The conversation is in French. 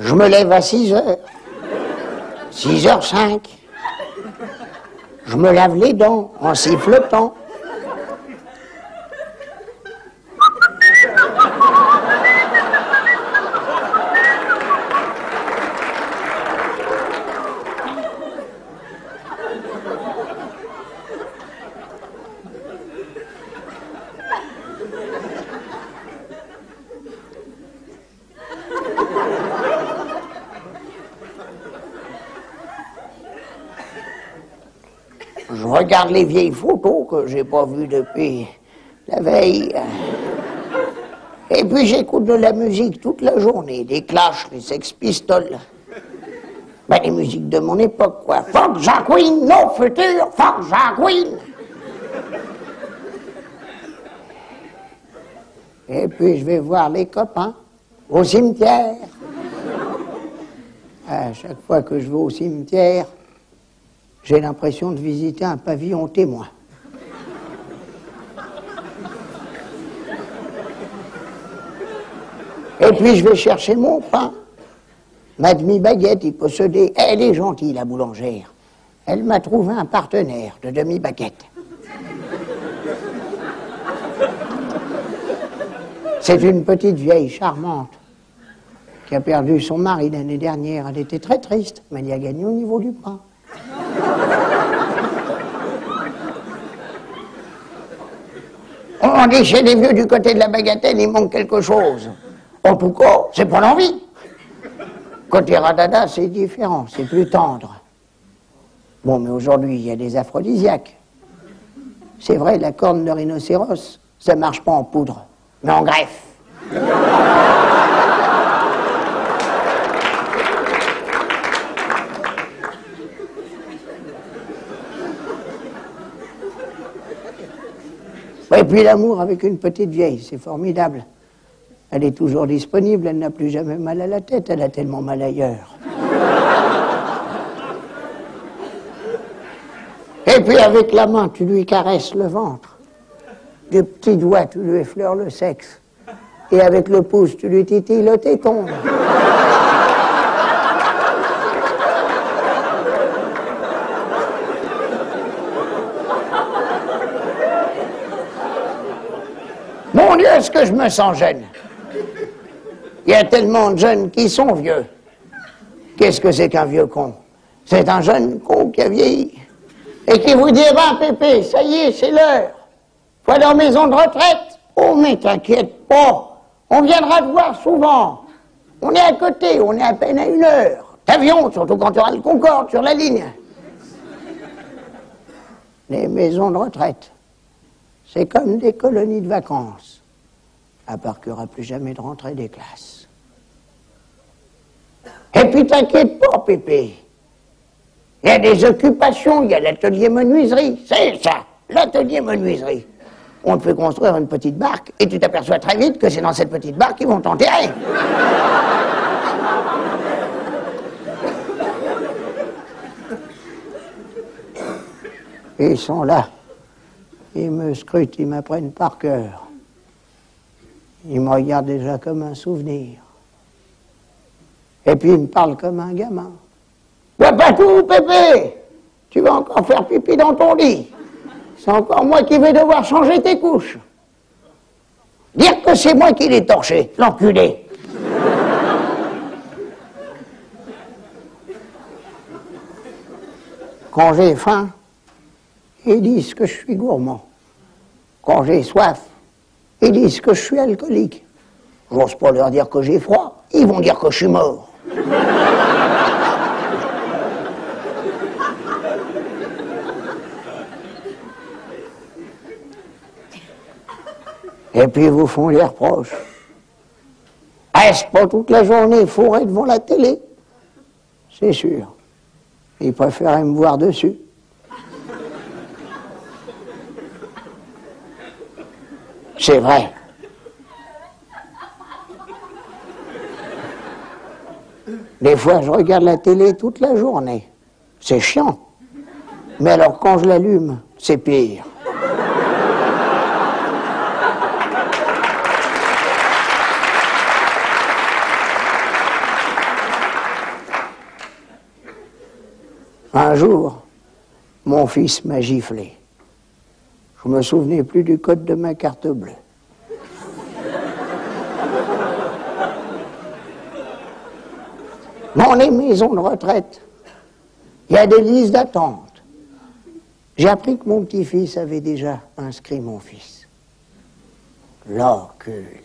Je me lève à 6 heures. 6h05. Je me lave les dents en sifflotant. Je regarde les vieilles photos que j'ai pas vues depuis la veille. Et puis j'écoute de la musique toute la journée, des Clash, les Sex Pistols. Ben, les musiques de mon époque, quoi. Fuck Jacqueline, nos futurs, fuck Jacqueline. Et puis je vais voir les copains au cimetière. À chaque fois que je vais au cimetière, j'ai l'impression de visiter un pavillon témoin. Et puis je vais chercher mon pain. Ma demi-baguette, il possédait. Elle est gentille, la boulangère. Elle m'a trouvé un partenaire de demi-baguette. C'est une petite vieille charmante qui a perdu son mari l'année dernière. Elle était très triste, mais elle y a gagné au niveau du pain. On dit chez les vieux du côté de la bagatelle, il manque quelque chose. En tout cas, c'est pas l'envie. Côté radada, c'est différent, c'est plus tendre. Bon, mais aujourd'hui, il y a des aphrodisiaques. C'est vrai, la corne de rhinocéros, ça marche pas en poudre, mais en greffe. Et puis l'amour avec une petite vieille, c'est formidable. Elle est toujours disponible, elle n'a plus jamais mal à la tête, elle a tellement mal ailleurs. Et puis avec la main, tu lui caresses le ventre. Du petit doigt, tu lui effleures le sexe. Et avec le pouce, tu lui titilles le téton. Mon Dieu, est-ce que je me sens jeune? Il y a tellement de jeunes qui sont vieux. Qu'est-ce que c'est qu'un vieux con? C'est un jeune con qui a vieilli. Et qui vous dit, eh ben, Pépé, ça y est, c'est l'heure. Faut aller en maison de retraite. Oh, mais t'inquiète pas. On viendra te voir souvent. On est à côté, on est à peine à 1 heure. D'avion, surtout quand tu auras le Concorde sur la ligne. Les maisons de retraite, c'est comme des colonies de vacances. À part qu'il n'y aura plus jamais de rentrée des classes. Et puis t'inquiète pas, Pépé. Il y a des occupations, il y a l'atelier menuiserie. C'est ça, l'atelier menuiserie. On te fait construire une petite barque et tu t'aperçois très vite que c'est dans cette petite barque qu'ils vont t'enterrer. Ils sont là. Ils me scrutent, ils m'apprennent par cœur. Ils me regardent déjà comme un souvenir. Et puis ils me parlent comme un gamin. Bois pas tout, Pépé! Tu vas encore faire pipi dans ton lit. C'est encore moi qui vais devoir changer tes couches. Dire que c'est moi qui l'ai torché, l'enculé. Quand j'ai faim, ils disent que je suis gourmand. Quand j'ai soif, ils disent que je suis alcoolique. J'ose pas leur dire que j'ai froid, ils vont dire que je suis mort. Et puis ils vous font des reproches. Reste pas toute la journée fourré devant la télé. C'est sûr. Ils préféraient me voir dessus. C'est vrai. Des fois, je regarde la télé toute la journée. C'est chiant. Mais alors, quand je l'allume, c'est pire. Un jour, mon fils m'a giflé. Je me souvenais plus du code de ma carte bleue. Dans les maisons de retraite, il y a des listes d'attente. J'ai appris que mon petit-fils avait déjà inscrit mon fils. L'enculé.